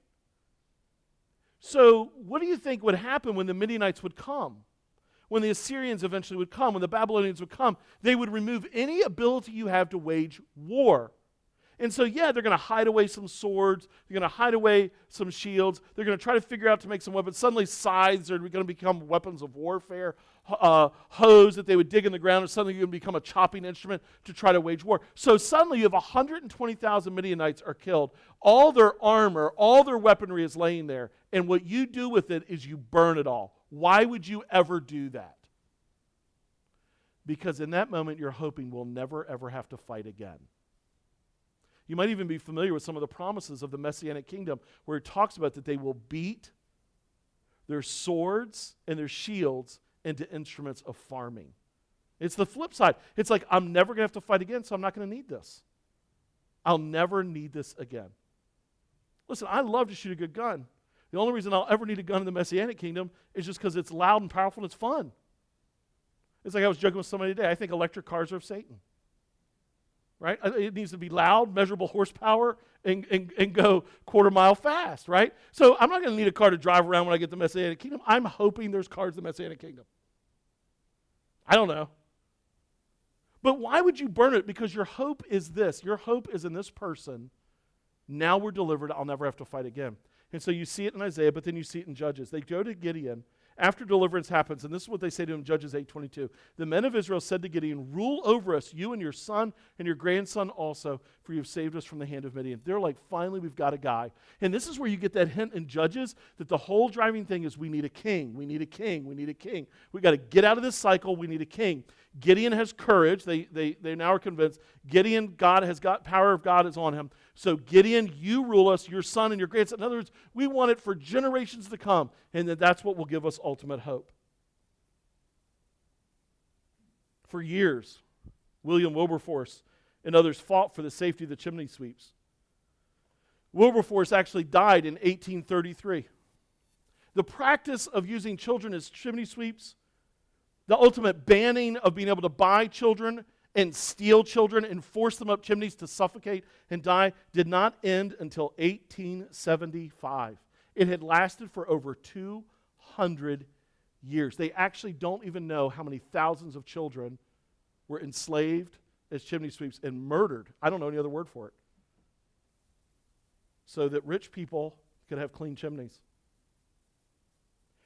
So what do you think would happen when the Midianites would come? When the Assyrians eventually would come, when the Babylonians would come, they would remove any ability you have to wage war. And so, yeah, they're going to hide away some swords. They're going to hide away some shields. They're going to try to figure out to make some weapons. Suddenly, scythes are going to become weapons of warfare. Hoes that they would dig in the ground are suddenly going to become a chopping instrument to try to wage war. So suddenly, you have 120,000 Midianites are killed. All their armor, all their weaponry is laying there. And what you do with it is you burn it all. Why would you ever do that? Because in that moment, you're hoping we'll never, ever have to fight again. You might even be familiar with some of the promises of the Messianic kingdom where it talks about that they will beat their swords and their shields into instruments of farming. It's the flip side. It's like, I'm never going to have to fight again, so I'm not going to need this. I'll never need this again. Listen, I love to shoot a good gun. The only reason I'll ever need a gun in the Messianic kingdom is just because it's loud and powerful and it's fun. It's like I was joking with somebody today. I think electric cars are of Satan. Right? It needs to be loud, measurable horsepower, and go quarter mile fast, right? So I'm not going to need a car to drive around when I get to the Messianic kingdom. I'm hoping there's cars in the Messianic kingdom. I don't know. But why would you burn it? Because your hope is this. Your hope is in this person. Now we're delivered. I'll never have to fight again. And so you see it in Isaiah, but then you see it in Judges. They go to Gideon after deliverance happens, and this is what they say to him, Judges 8:22. The men of Israel said to Gideon, rule over us, you and your son and your grandson also, for you have saved us from the hand of Midian. They're like, finally, we've got a guy. And this is where you get that hint in Judges that the whole driving thing is we need a king, we need a king, we need a king. We've got to get out of this cycle, we need a king. Gideon has courage. They now are convinced. Gideon, God has got, power of God is on him. So Gideon, you rule us, your son and your grandson. In other words, we want it for generations to come, and that's what will give us ultimate hope. For years, William Wilberforce and others fought for the safety of the chimney sweeps. Wilberforce actually died in 1833. The practice of using children as chimney sweeps, the ultimate banning of being able to buy children and steal children and force them up chimneys to suffocate and die did not end until 1875. It had lasted for over 200 years. They actually don't even know how many thousands of children were enslaved as chimney sweeps and murdered. I don't know any other word for it. So that rich people could have clean chimneys.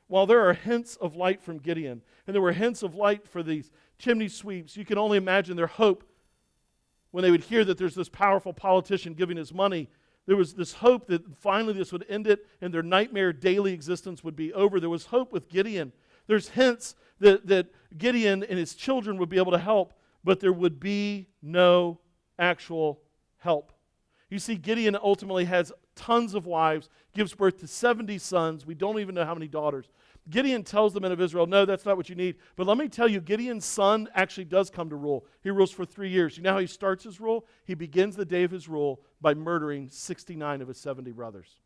While there are hints of light from Gideon, and there were hints of light for these chimney sweeps, you can only imagine their hope when they would hear that there's this powerful politician giving us money. There was this hope that finally this would end it and their nightmare daily existence would be over. There was hope with Gideon. There's hints that Gideon and his children would be able to help, but there would be no actual help. You see, Gideon ultimately has tons of wives, gives birth to 70 sons. We don't even know how many daughters. Gideon tells the men of Israel, no, that's not what you need. But let me tell you, Gideon's son actually does come to rule. He rules for 3 years. You know how he starts his rule? He begins the day of his rule by murdering 69 of his 70 brothers.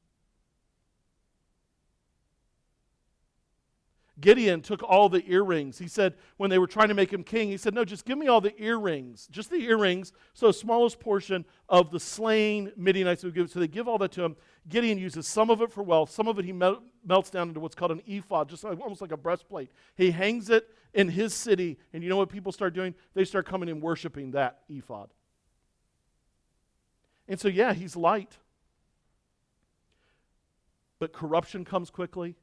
Gideon took all the earrings. He said, when they were trying to make him king, he said, no, just give me all the earrings. Just the earrings, so the smallest portion of the slain Midianites would give. So they give all that to him. Gideon uses some of it for wealth. Some of it he melts down into what's called an ephod, just like, almost like a breastplate. He hangs it in his city, and you know what people start doing? They start coming and worshiping that ephod. And so, yeah, he's light. But corruption comes quickly.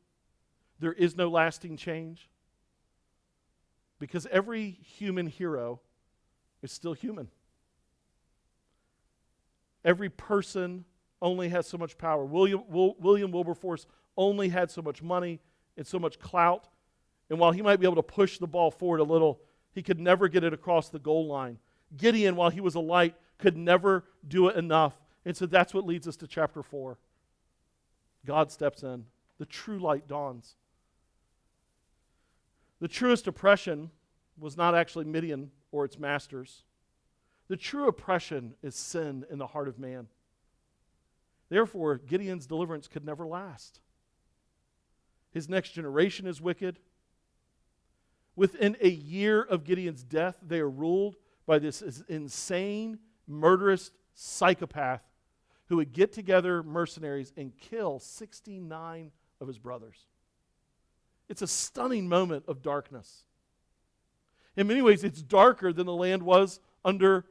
There is no lasting change. Because every human hero is still human. Every person only has so much power. William Wilberforce only had so much money and so much clout. And while he might be able to push the ball forward a little, he could never get it across the goal line. Gideon, while he was a light, could never do it enough. And so that's what leads us to chapter 4. God steps in. The true light dawns. The truest oppression was not actually Midian or its masters. The true oppression is sin in the heart of man. Therefore, Gideon's deliverance could never last. His next generation is wicked. Within a year of Gideon's death, they are ruled by this insane, murderous psychopath who would get together mercenaries and kill 69 of his brothers. It's a stunning moment of darkness. In many ways, it's darker than the land was under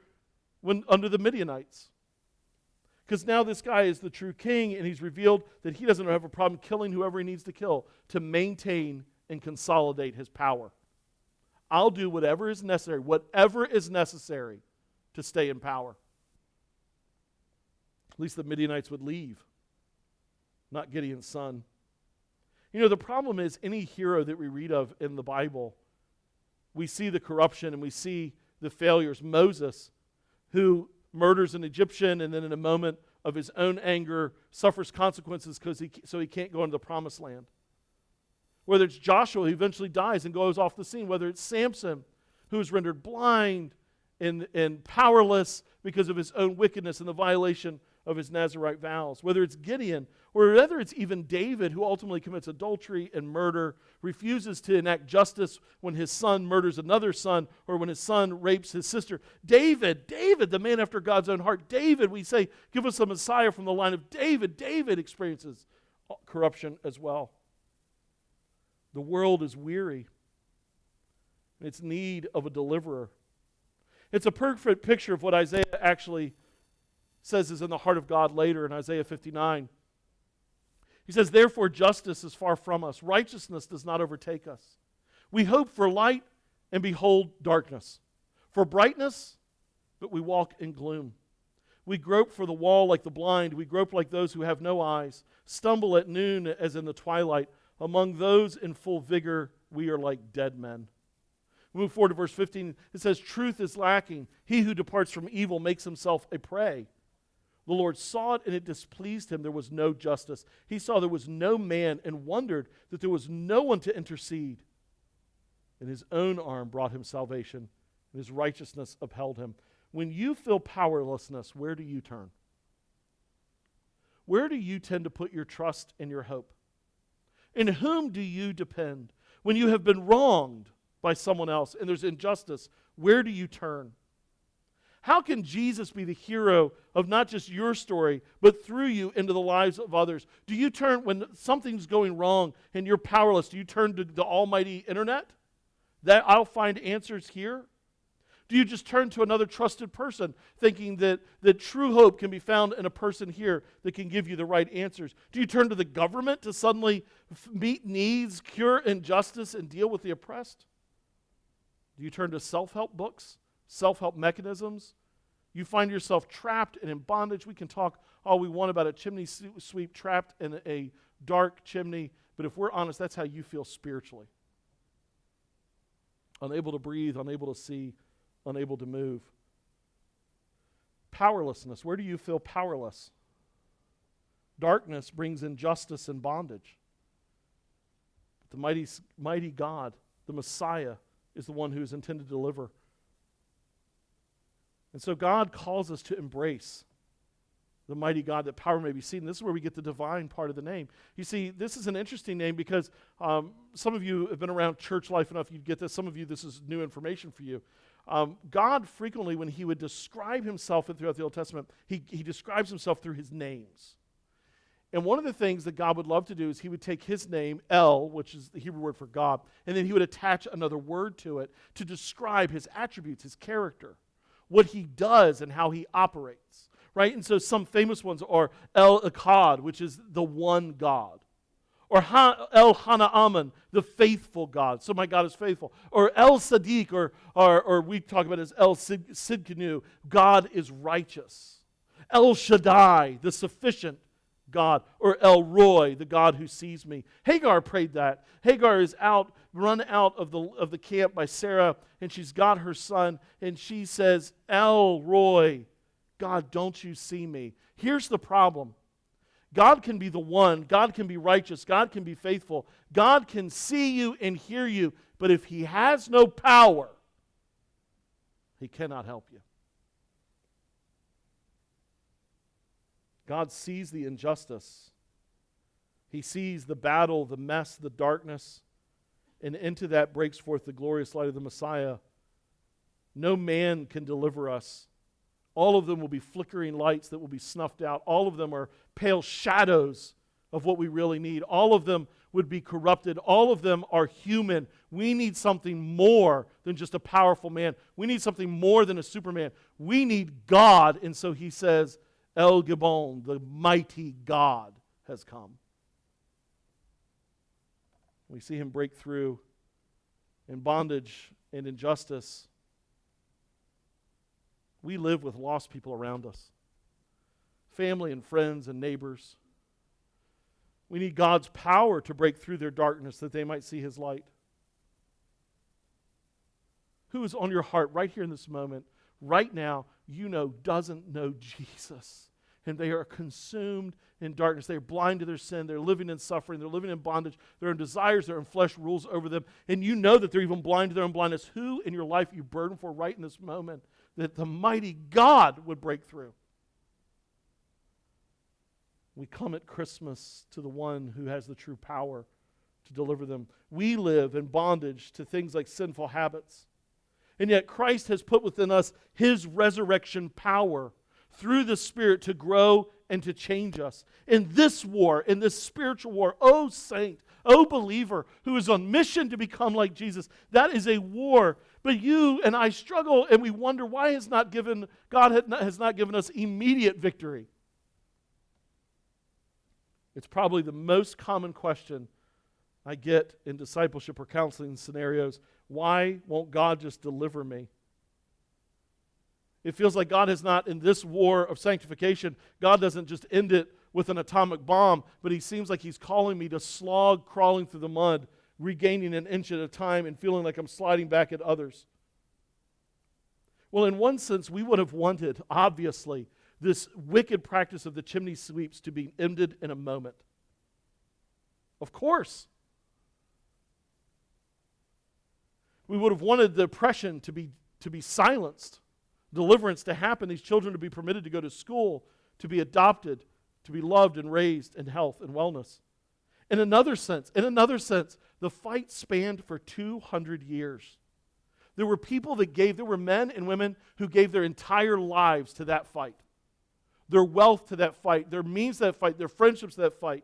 the Midianites. Because now this guy is the true king, and he's revealed that he doesn't have a problem killing whoever he needs to kill to maintain and consolidate his power. I'll do whatever is necessary to stay in power. At least the Midianites would leave, not Gideon's son. You know, the problem is any hero that we read of in the Bible, we see the corruption and we see the failures. Moses, who murders an Egyptian and then in a moment of his own anger suffers consequences so he can't go into the promised land. Whether it's Joshua, who eventually dies and goes off the scene. Whether it's Samson, who is rendered blind and powerless because of his own wickedness and the violation of his Nazirite vows. Whether it's Gideon, or whether it's even David, who ultimately commits adultery and murder, refuses to enact justice when his son murders another son, or when his son rapes his sister. David, the man after God's own heart. David, we say, give us a Messiah from the line of David. David experiences corruption as well. The world is weary. Its need of a deliverer. It's a perfect picture of what Isaiah actually says is in the heart of God later in Isaiah 59. He says, therefore justice is far from us. Righteousness does not overtake us. We hope for light and behold darkness. For brightness, but we walk in gloom. We grope for the wall like the blind. We grope like those who have no eyes. Stumble at noon as in the twilight. Among those in full vigor, we are like dead men. We move forward to verse 15. It says, truth is lacking. He who departs from evil makes himself a prey. The Lord saw it, and it displeased him. There was no justice. He saw there was no man and wondered that there was no one to intercede. And his own arm brought him salvation, and his righteousness upheld him. When you feel powerlessness, where do you turn? Where do you tend to put your trust and your hope? In whom do you depend? When you have been wronged by someone else and there's injustice, where do you turn? How can Jesus be the hero of not just your story, but through you into the lives of others? Do you turn, when something's going wrong and you're powerless, do you turn to the almighty internet? That I'll find answers here? Do you just turn to another trusted person, thinking that true hope can be found in a person here that can give you the right answers? Do you turn to the government to suddenly meet needs, cure injustice, and deal with the oppressed? Do you turn to self-help books, self-help mechanisms? You find yourself trapped and in bondage. We can talk all we want about a chimney sweep trapped in a dark chimney, but if we're honest, that's how you feel spiritually. Unable to breathe, unable to see, unable to move. Powerlessness. Where do you feel powerless? Darkness brings injustice and bondage. But the mighty God, the Messiah, is the one who is intended to deliver. And so God calls us to embrace the mighty God, that power may be seen. This is where we get the divine part of the name. You see, this is an interesting name because some of you have been around church life enough, you'd get this. Some of you, this is new information for you. God frequently, when he would describe himself throughout the Old Testament, he describes himself through his names. And one of the things that God would love to do is he would take his name, El, which is the Hebrew word for God, and then he would attach another word to it to describe his attributes, his character, what he does and how he operates. Right? And so some famous ones are El Echad, which is the one God. Or El Hana'aman, the faithful God. So my God is faithful. Or El Sadiq, or we talk about it as El Sidkenu, God is righteous. El Shaddai, the sufficient God. Or El Roy, the God who sees me. Hagar prayed that. Hagar is run out of the camp by Sarah, and she's got her son, and she says, El Roy, God, don't you see me? Here's the problem. God can be the one. God can be righteous. God can be faithful. God can see you and hear you. But if he has no power, he cannot help you. God sees the injustice. He sees the battle, the mess, the darkness. and into that breaks forth the glorious light of the Messiah. No man can deliver us. All of them will be flickering lights that will be snuffed out. All of them are pale shadows of what we really need. All of them would be corrupted. All of them are human. We need something more than just a powerful man. We need something more than a Superman. We need God. And so he says, El Gibbon, the mighty God, has come. We see him break through in bondage and injustice. We live with lost people around us, family and friends and neighbors. We need God's power to break through their darkness that they might see his light. Who is on your heart right here in this moment, right now, doesn't know Jesus? And they are consumed in darkness. They are blind to their sin. They're living in suffering. They're living in bondage. Their own desires, their own flesh rules over them. And you know that they're even blind to their own blindness. Who in your life you burden for right in this moment that the mighty God would break through? We come at Christmas to the one who has the true power to deliver them. We live in bondage to things like sinful habits. And yet Christ has put within us his resurrection power through the Spirit to grow and to change us. In this war, in this spiritual war, oh saint, oh believer who is on mission to become like Jesus, that is a war. But you and I struggle and we wonder why God has not given us immediate victory. It's probably the most common question I get in discipleship or counseling scenarios. Why won't God just deliver me? It feels like God has not, in this war of sanctification, God doesn't just end it with an atomic bomb, but he seems like he's calling me to slog crawling through the mud, regaining an inch at a time and feeling like I'm sliding back at others. Well, in one sense, we would have wanted, obviously, this wicked practice of the chimney sweeps to be ended in a moment. Of course. We would have wanted the oppression to be silenced, deliverance to happen, these children to be permitted to go to school, to be adopted, to be loved and raised in health and wellness. In another sense, the fight spanned for 200 years. There were men and women who gave their entire lives to that fight. Their wealth to that fight, their means to that fight, their friendships to that fight,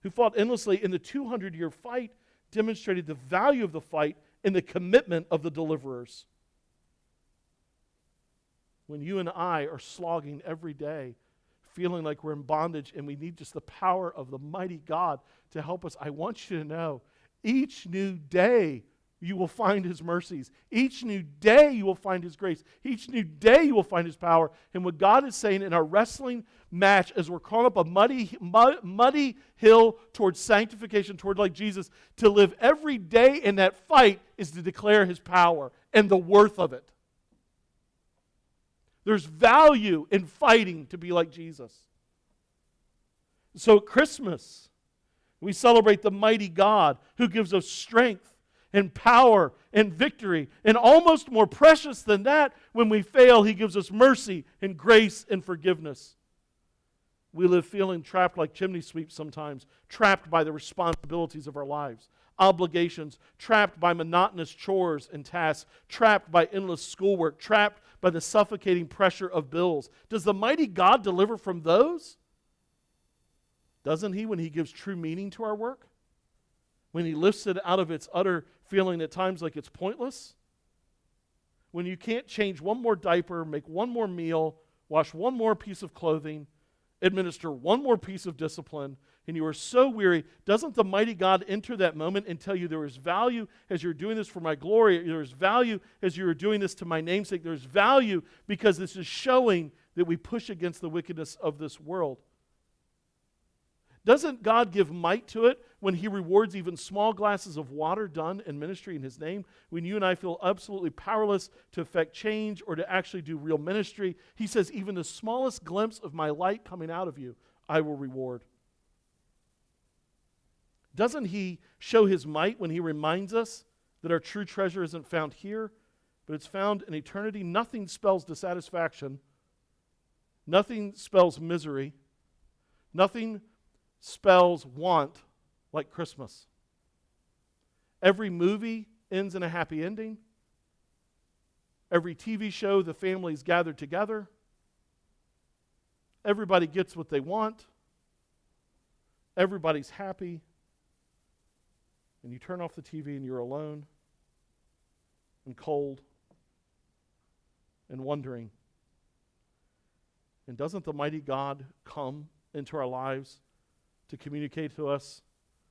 who fought endlessly. In the 200-year fight demonstrated the value of the fight and the commitment of the deliverers. When you and I are slogging every day, feeling like we're in bondage and we need just the power of the mighty God to help us, I want you to know, each new day you will find his mercies. Each new day you will find his grace. Each new day you will find his power. And what God is saying in our wrestling match as we're calling up a muddy hill towards sanctification, toward like Jesus, to live every day in that fight is to declare his power and the worth of it. There's value in fighting to be like Jesus. So at Christmas, we celebrate the mighty God who gives us strength and power and victory. And almost more precious than that, when we fail, he gives us mercy and grace and forgiveness. We live feeling trapped like chimney sweeps sometimes, trapped by the responsibilities of our lives, obligations, trapped by monotonous chores and tasks, trapped by endless schoolwork, trapped by the suffocating pressure of bills. Does the mighty God deliver from those? Doesn't he, when he gives true meaning to our work? When he lifts it out of its utter feeling at times like it's pointless? When you can't change one more diaper, make one more meal, wash one more piece of clothing, administer one more piece of discipline, and you are so weary, doesn't the mighty God enter that moment and tell you there is value as you're doing this for my glory, there is value as you're doing this to my namesake, there's value because this is showing that we push against the wickedness of this world? Doesn't God give might to it when he rewards even small glasses of water done in ministry in his name? When you and I feel absolutely powerless to effect change or to actually do real ministry, he says, even the smallest glimpse of my light coming out of you, I will reward. Doesn't he show his might when he reminds us that our true treasure isn't found here, but it's found in eternity? Nothing spells dissatisfaction. Nothing spells misery. Nothing spells want like Christmas. Every movie ends in a happy ending. Every TV show, the family's gathered together. Everybody gets what they want. Everybody's happy. And you turn off the TV and you're alone and cold and wondering. And doesn't the mighty God come into our lives to communicate to us,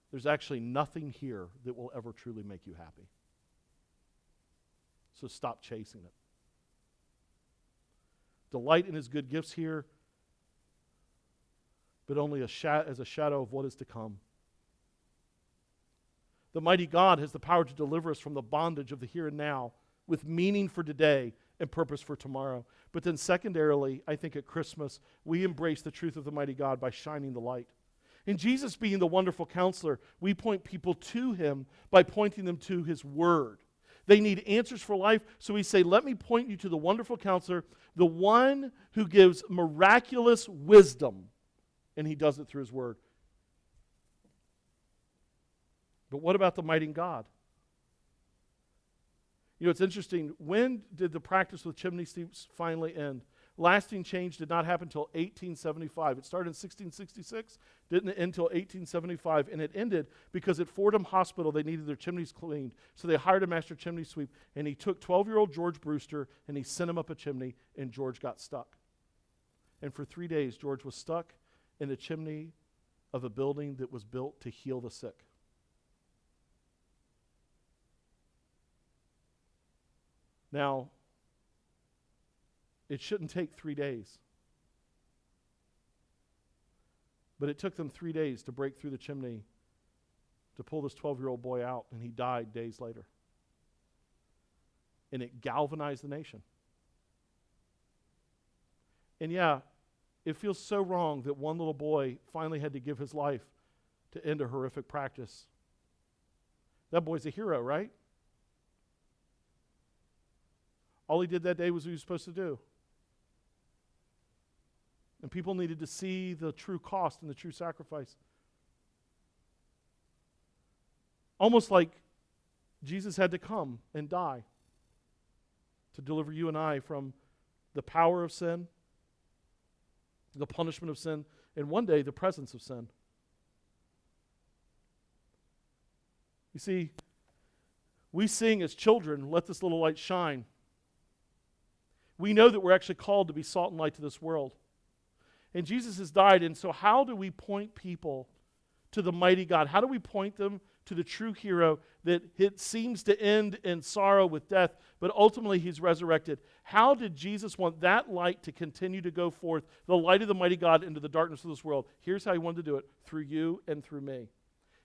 there's actually nothing here that will ever truly make you happy? So stop chasing it. Delight in his good gifts here, but only as a shadow of what is to come. The mighty God has the power to deliver us from the bondage of the here and now with meaning for today and purpose for tomorrow. But then secondarily, I think at Christmas, we embrace the truth of the mighty God by shining the light. In Jesus being the wonderful counselor, we point people to him by pointing them to his word. They need answers for life, so we say, let me point you to the wonderful counselor, the one who gives miraculous wisdom, and he does it through his word. But what about the mighty God? You know, it's interesting. When did the practice with chimney sweeps finally end? Lasting change did not happen until 1875. It started in 1666, didn't end until 1875, and it ended because at Fordham Hospital they needed their chimneys cleaned, so they hired a master chimney sweep, and he took 12-year-old George Brewster and he sent him up a chimney, and George got stuck. And for 3 days, George was stuck in the chimney of a building that was built to heal the sick. Now, it shouldn't take 3 days. But it took them 3 days to break through the chimney to pull this 12-year-old boy out, and he died days later. And it galvanized the nation. And yeah, it feels so wrong that one little boy finally had to give his life to end a horrific practice. That boy's a hero, right? All he did that day was what he was supposed to do. And people needed to see the true cost and the true sacrifice. Almost like Jesus had to come and die to deliver you and I from the power of sin, the punishment of sin, and one day the presence of sin. You see, we sing as children, "Let this little light shine." We know that we're actually called to be salt and light to this world. And Jesus has died, and so how do we point people to the mighty God? How do we point them to the true hero that it seems to end in sorrow with death, but ultimately he's resurrected? How did Jesus want that light to continue to go forth, the light of the mighty God, into the darkness of this world? Here's how he wanted to do it, through you and through me.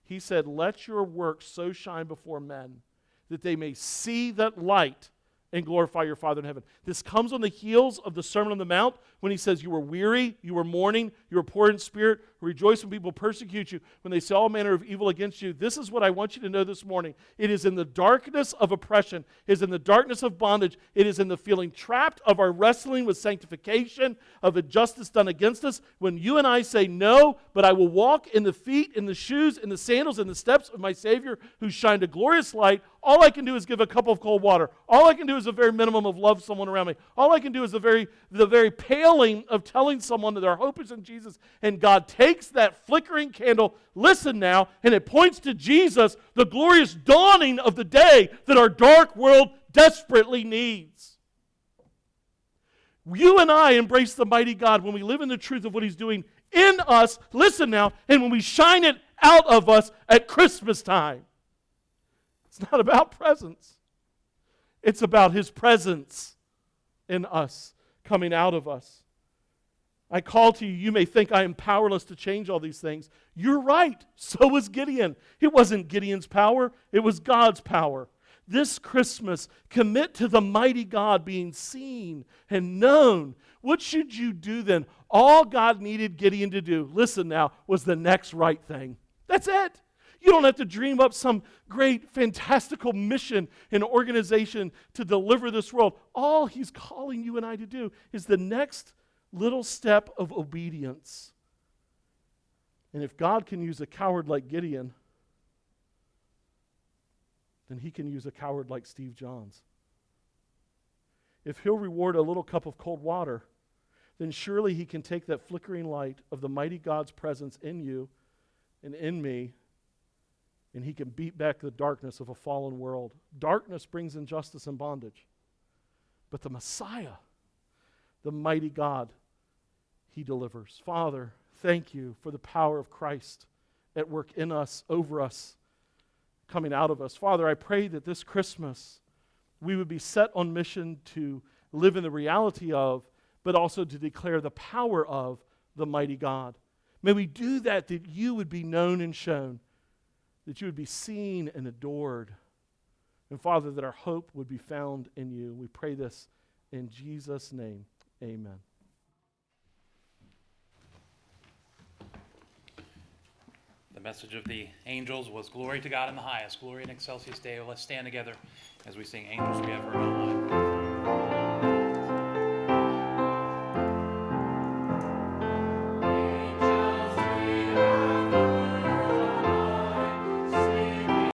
He said, let your works so shine before men that they may see that light and glorify your Father in heaven. This comes on the heels of the Sermon on the Mount when he says, you were weary, you were mourning, you were poor in spirit, rejoice when people persecute you, when they say all manner of evil against you. This is what I want you to know this morning. It is in the darkness of oppression, it is in the darkness of bondage, it is in the feeling trapped of our wrestling with sanctification, of injustice done against us, when you and I say, no, but I will walk in the feet, in the shoes, in the sandals, in the steps of my Savior who shined a glorious light. All I can do is give a cup of cold water. All I can do is a very minimum of love someone around me. All I can do is the very paling of telling someone that their hope is in Jesus. And God takes that flickering candle, listen now, and it points to Jesus, the glorious dawning of the day that our dark world desperately needs. You and I embrace the mighty God when we live in the truth of what he's doing in us, listen now, and when we shine it out of us at Christmas time. It's not about presents. It's about his presence in us, coming out of us. I call to you, you may think I am powerless to change all these things. You're right, so was Gideon. It wasn't Gideon's power, it was God's power. This Christmas, commit to the mighty God being seen and known. What should you do then? All God needed Gideon to do, listen now, was the next right thing. That's it. You don't have to dream up some great, fantastical mission and organization to deliver this world. All he's calling you and I to do is the next little step of obedience. And if God can use a coward like Gideon, then he can use a coward like Steve Johns. If he'll reward a little cup of cold water, then surely he can take that flickering light of the mighty God's presence in you and in me, and he can beat back the darkness of a fallen world. Darkness brings injustice and bondage. But the Messiah, the mighty God, he delivers. Father, thank you for the power of Christ at work in us, over us, coming out of us. Father, I pray that this Christmas we would be set on mission to live in the reality of, but also to declare the power of the mighty God. May we do that you would be known and shown, that you would be seen and adored. And Father, that our hope would be found in you. We pray this in Jesus' name. Amen. The message of the angels was glory to God in the highest, glory in excelsis Deo. Let's stand together as we sing Angels We Have Heard on High.